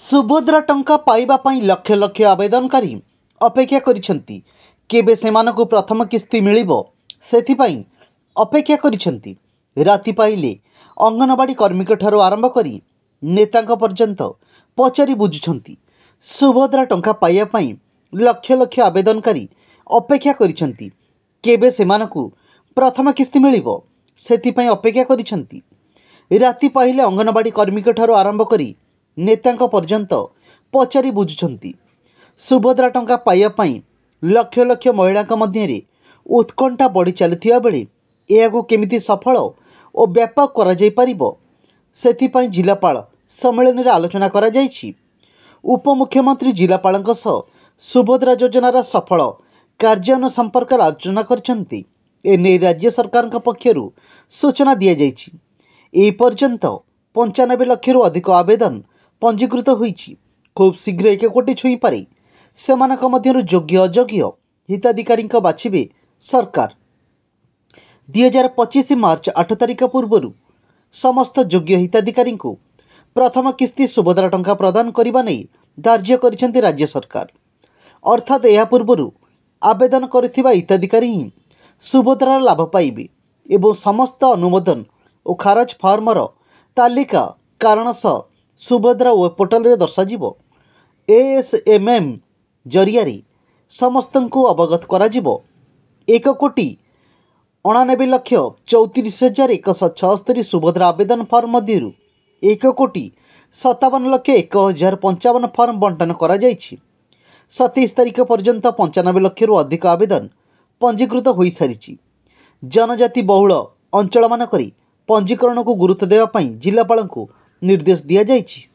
सुभद्रा टंका पाइबा पई लक्ष लक्ष आवेदनकारी अपेक्षा करिसेंती। केबे सेमानकु प्रथम किस्ती मिलिबो सेथिपई अपेक्षा करिसेंती। राति पाइले अंगनवाड़ी कर्मीक ठारू आरंभ करी नेतांक पर्यंत पचारि बुझुछंती। सुभद्रा टंका पाइबा पई लक्ष लक्ष आवेदनकारी अपेक्षा करिसेंती। केबे सेमानकु प्रथम किस्ती मिलिबो सेथिपई अपेक्षा करिसेंती। राति पाइले अंगनवाड़ी कर्मीक ठारू आरंभ करी नेतांक पर्यंत पचारि बुझुछंती। सुभद्रा टंका पाइबा पई लक्ष लक्ष महिलांक मध्यरे उत्कंठा बढ़ी चलुथिबा बेले एहाकु केमिति सफल और व्यापक करा जाय परिबो सेथिपई जिलापाल सम्मेलन में आलोचना करा जायछि। उपमुख्यमंत्री जिलापालଙ୍କ सह सुभद्रा योजनार सफल कार्यान्वयन संपर्क आलोचना करछंती। एने राज्य सरकार पक्षरु सूचना दिया जायछि। ए पर्यंत 95 लाख अधिक आवेदन पंजीकृत होईछि। खूब शीघ्र 1 कोटी छुई पारे सेमानक मध्यरु योग्य अयोग्य हिताधिकारी बाछिबे सरकार। 2025 मार्च 8 तारिख पूर्व समस्त योग्य हिताधिकारी प्रथम किस्ती सुभद्रा टंका प्रदान करने नहीं धार्य करिसेंती राज्य सरकार। अर्थात यह पूर्व आवेदन करिथिबा हिताधिकारी ही सुभद्रार लाभ पाइबे एवं समस्त अनुमोदन और खारज फार्मर तालिका कारण सह सुभद्रा वेब पोर्टल रे दर्शाजिबो। ASMM जरिया समस्त को अवगत कराजिबो। 1,99,34,176 सुभद्रा आवेदन फॉर्म मध्यरु 1,57,01,055 फॉर्म बंटन करा जायछि। 27 तारिख पर्यंत 95 लाख अधिक आवेदन पंजीकृत हो सारी। जनजाति बहुल अंचल मानकरी पंजीकरण को गुरुत्व देवा पई जिलापाल को निर्देश दिया जायछि।